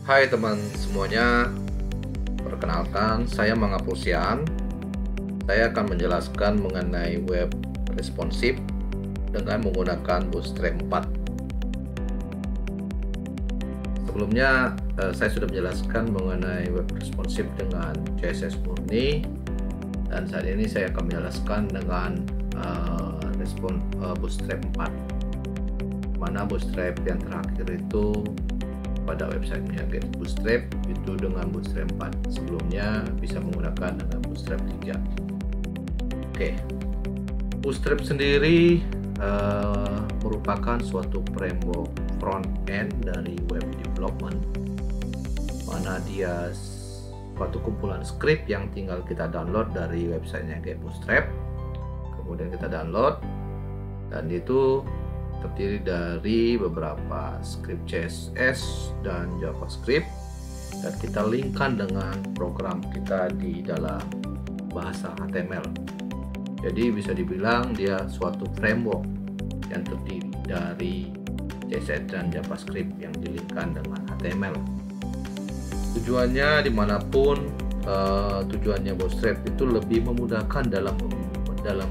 Hai teman semuanya, perkenalkan saya Mangga Prusian. Saya akan menjelaskan mengenai web responsif dengan menggunakan Bootstrap 4. Sebelumnya saya sudah menjelaskan mengenai web responsif dengan CSS murni, dan saat ini saya akan menjelaskan dengan Bootstrap 4, mana Bootstrap yang terakhir itu pada websitenya Get Bootstrap itu dengan Bootstrap 4. Sebelumnya bisa menggunakan dengan Bootstrap 3. Oke, Bootstrap sendiri merupakan suatu framework front end dari web development, mana dia suatu kumpulan script yang tinggal kita download dari websitenya Get Bootstrap. Kemudian kita download, dan itu terdiri dari beberapa script CSS dan JavaScript, dan kita linkkan dengan program kita di dalam bahasa HTML. Jadi bisa dibilang dia suatu framework yang terdiri dari CSS dan JavaScript yang dilinkkan dengan HTML. Tujuannya dimanapun, tujuannya Bootstrap itu lebih memudahkan dalam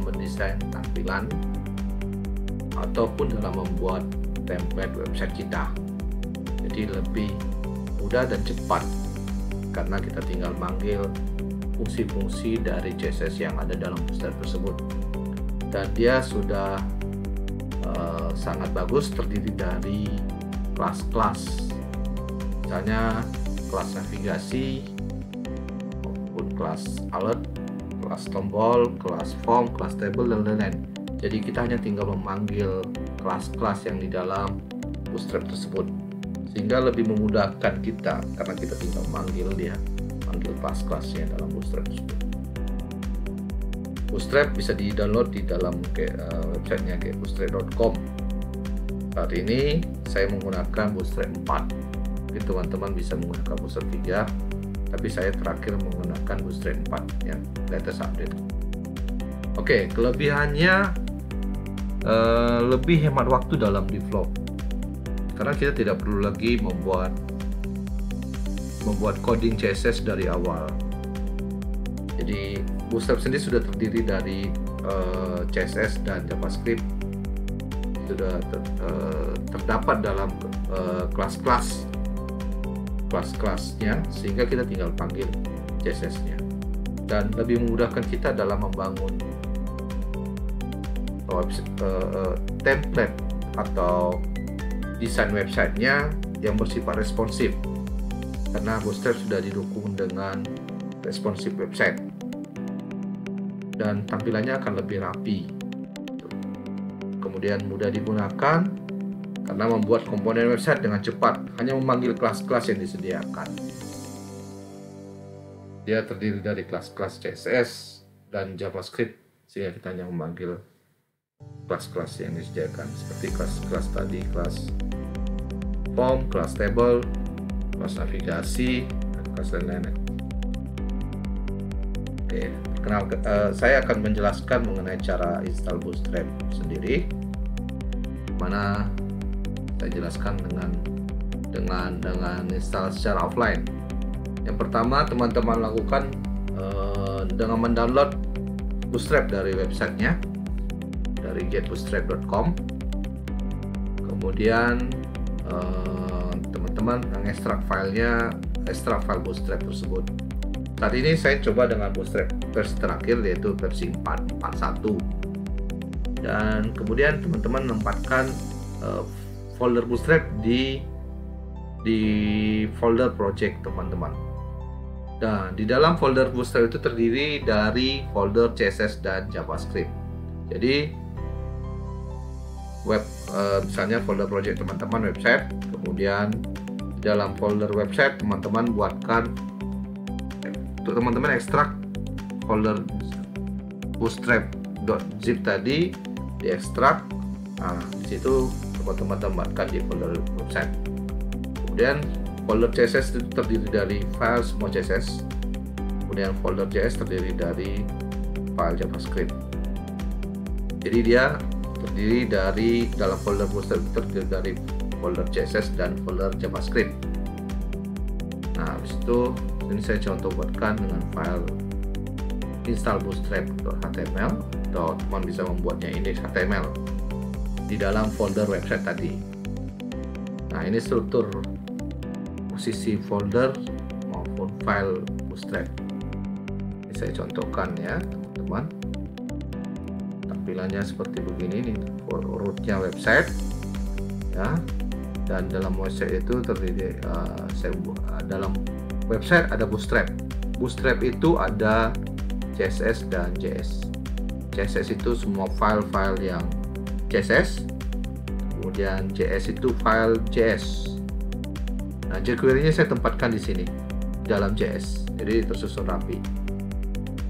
mendesain tampilan ataupun dalam membuat template website kita. Jadi lebih mudah dan cepat karena kita tinggal manggil fungsi-fungsi dari CSS yang ada dalam Bootstrap tersebut, dan dia sudah sangat bagus, terdiri dari kelas-kelas, misalnya kelas navigasi maupun kelas alert, kelas tombol, kelas form, kelas table, dan lain-lain. Jadi kita hanya tinggal memanggil kelas-kelas yang di dalam Bootstrap tersebut, sehingga lebih memudahkan kita karena kita tinggal manggil kelas-kelasnya dalam Bootstrap tersebut. Bootstrap bisa di-download di dalam websitenya getbootstrap.com. Saat ini saya menggunakan Bootstrap 4. Jadi teman-teman bisa menggunakan Bootstrap 3, tapi saya terakhir menggunakan Bootstrap 4 yang latest update. Oke, kelebihannya lebih hemat waktu dalam develop, karena kita tidak perlu lagi membuat coding CSS dari awal. Jadi Bootstrap sendiri sudah terdiri dari CSS dan JavaScript, sudah terdapat dalam kelas-kelasnya, sehingga kita tinggal panggil CSS-nya, dan lebih memudahkan kita dalam membangun template atau desain websitenya yang bersifat responsif, karena Bootstrap sudah didukung dengan responsive website dan tampilannya akan lebih rapi, kemudian mudah digunakan karena membuat komponen website dengan cepat, hanya memanggil kelas-kelas yang disediakan. Dia terdiri dari kelas-kelas CSS dan JavaScript, sehingga kita hanya memanggil kelas-kelas yang disediakan, seperti kelas-kelas tadi, kelas form, kelas table, kelas navigasi, dan kelas lain-lain. Oke, saya akan menjelaskan mengenai cara install Bootstrap sendiri, mana saya jelaskan dengan install secara offline. Yang pertama teman-teman lakukan dengan mendownload Bootstrap dari websitenya, dari getbootstrap.com. Kemudian teman-teman mengekstrak file Bootstrap tersebut. Saat ini saya coba dengan Bootstrap versi terakhir, yaitu versi 4.1, dan kemudian teman-teman menempatkan folder Bootstrap di folder project teman-teman. Dan di dalam folder Bootstrap itu terdiri dari folder CSS dan JavaScript. Jadi misalnya folder project teman-teman website, kemudian di dalam folder website teman-teman buatkan, untuk teman-teman ekstrak folder bootstrap.zip tadi, diekstrak. Nah, di situ teman-teman tambahkan di folder website. Kemudian folder CSS itu terdiri dari file semua CSS, kemudian folder JS terdiri dari file JavaScript. Jadi dia terdiri dari, dalam folder Bootstrap terdiri dari folder CSS dan folder JavaScript. Nah, habis itu ini saya contoh buatkan dengan file install bootstrap.html, atau teman bisa membuatnya index.html di dalam folder website tadi. Nah, ini struktur posisi folder maupun file bootstrap. Ini saya contohkan ya, teman-teman. Tampilannya seperti begini nih, rootnya website ya. Dan dalam website itu terdiri dalam website ada bootstrap. Bootstrap itu ada CSS dan JS. CSS itu semua file-file yang CSS, kemudian JS itu file JS. Nah, jQuery-nya saya tempatkan di sini dalam JS, jadi tersusun rapi.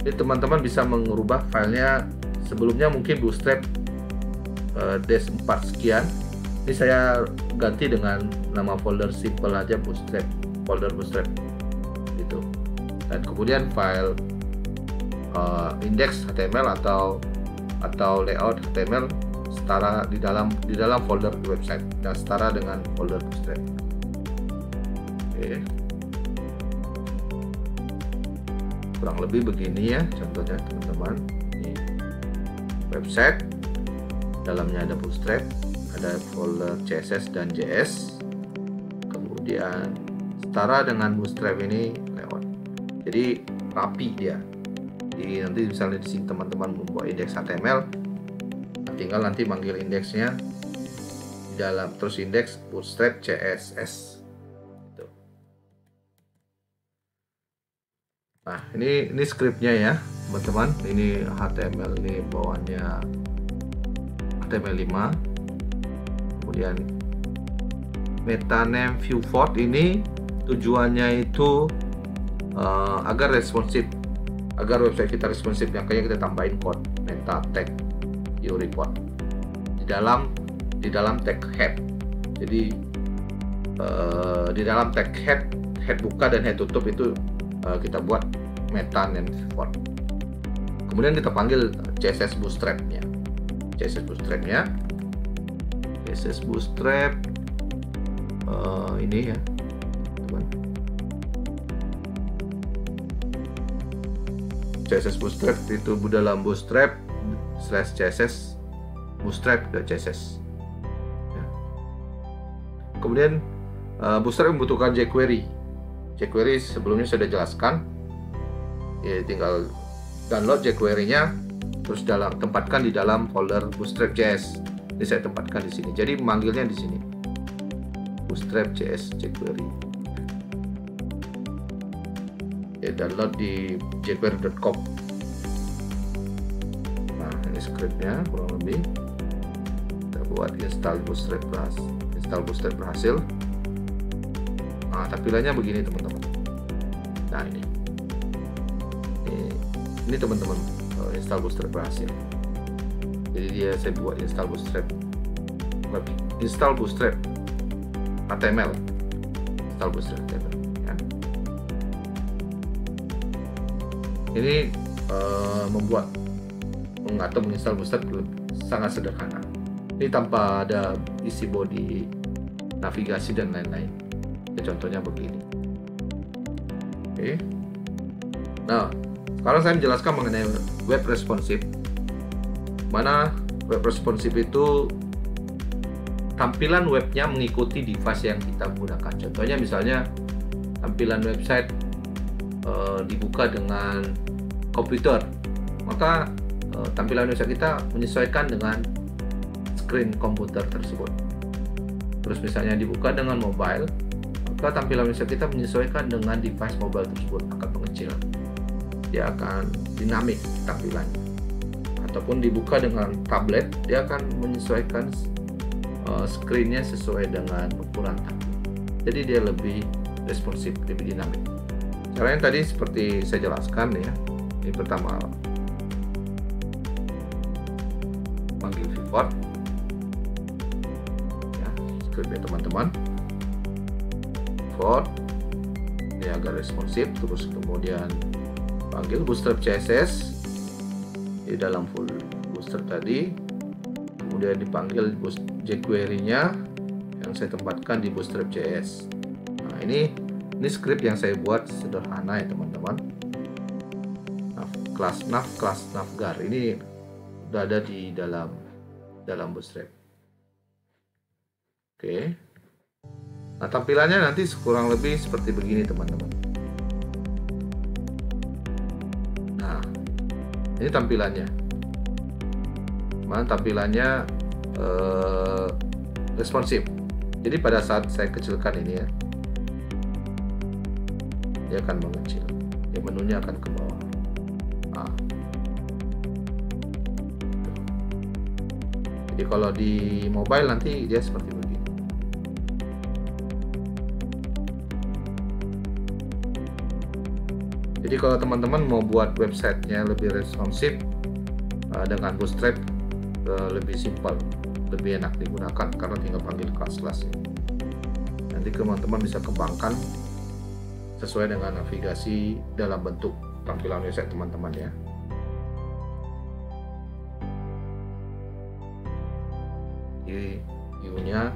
Jadi teman-teman bisa mengubah filenya. Sebelumnya mungkin bootstrap -4 sekian. Ini saya ganti dengan nama folder simple aja, bootstrap, folder bootstrap gitu. Dan kemudian file index HTML atau layout HTML setara di dalam folder website dan setara dengan folder bootstrap. Oke. Kurang lebih begini ya contohnya, teman-teman. Ini website, dalamnya ada bootstrap, ada folder CSS dan JS, kemudian setara dengan bootstrap ini layout. Jadi rapi dia. Jadi nanti misalnya di sini teman-teman membuat indeks HTML, tinggal nanti manggil indeksnya di dalam, terus indeks bootstrap CSS. Gitu. Nah, ini scriptnya ya, teman-teman. Ini HTML, ini bawaannya HTML5. Kemudian meta name viewport ini tujuannya itu agar responsif, agar website kita responsif, makanya kita tambahin code meta tag view report di dalam tag head. Jadi di dalam tag head buka dan head tutup itu kita buat meta name viewport. Kemudian kita panggil CSS bootstrapnya. CSS bootstrap ini ya, teman. CSS bootstrap itu dalam bootstrap /CSS bootstrap ke CSS ya. Kemudian bootstrap membutuhkan jQuery. jQuery sebelumnya sudah jelaskan ya, tinggal download jQuery-nya, terus tempatkan di dalam folder bootstrap.js. Ini saya tempatkan di sini. Jadi memanggilnya di sini. Bootstrap.js jQuery. Ya, download di jQuery.com. Nah, ini scriptnya kurang lebih. Kita buat install bootstrap berhasil. Nah, tampilannya begini, teman-teman. Nah, ini teman-teman, install bootstrap berhasil. Jadi saya buat install bootstrap HTML, install bootstrap HTML ya. Ini mengatur menginstal bootstrap sangat sederhana. Ini tanpa ada isi body, navigasi dan lain-lain. Contohnya begini. Oke. Nah, sekarang saya menjelaskan mengenai web responsif. Mana web responsif itu tampilan webnya mengikuti device yang kita gunakan. Contohnya misalnya tampilan website dibuka dengan komputer, maka tampilan website kita menyesuaikan dengan screen komputer tersebut. Terus misalnya dibuka dengan mobile, maka tampilan website kita menyesuaikan dengan device mobile tersebut, akan mengecil, dia akan dinamik tampilannya. Ataupun dibuka dengan tablet, dia akan menyesuaikan screen-nya sesuai dengan ukuran tablet. Jadi dia lebih responsif, lebih dinamik. Caranya tadi seperti saya jelaskan ya. Ini pertama, panggil viewport ya, scriptnya teman-teman. Viewport ini agak responsif. Terus kemudian panggil bootstrap CSS di dalam full bootstrap tadi, kemudian dipanggil jQuery-nya yang saya tempatkan di bootstrap.js. Nah, ini Ini script yang saya buat sederhana ya teman-teman. Kelas Navgar ini udah ada di dalam Bootstrap. Oke. Nah, tampilannya nanti kurang lebih seperti begini teman-teman. Nah, ini tampilannya. Tampilannya responsif. Jadi pada saat saya kecilkan ini ya, dia akan mengecil. Ya, menunya akan ke bawah. Nah. Jadi kalau di mobile nanti dia seperti begini. Jadi kalau teman-teman mau buat websitenya lebih responsif dengan Bootstrap, lebih simpel, lebih enak digunakan karena tinggal panggil kelas-kelasnya. Nanti teman-teman bisa kembangkan sesuai dengan navigasi dalam bentuk tampilan website teman-teman ya. Jadi view-nya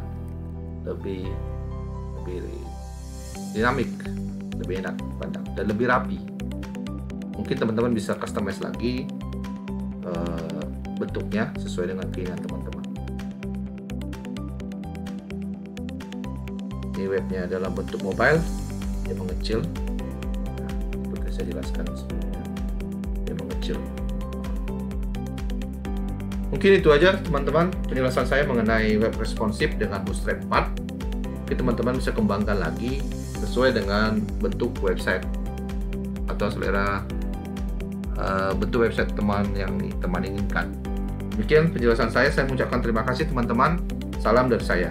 lebih dinamik, lebih enak dipandang dan lebih rapi. Mungkin teman-teman bisa customize lagi bentuknya sesuai dengan keinginan teman-teman. Ini webnya dalam bentuk mobile, dia mengecil. Nah, seperti saya jelaskan sebelumnya, dia mengecil. Mungkin itu aja teman-teman penjelasan saya mengenai web responsif dengan Bootstrap 4. Mungkin teman-teman bisa kembangkan lagi sesuai dengan bentuk website atau selera bentuk website teman yang teman inginkan. Demikian penjelasan saya mengucapkan terima kasih teman-teman. Salam dari saya.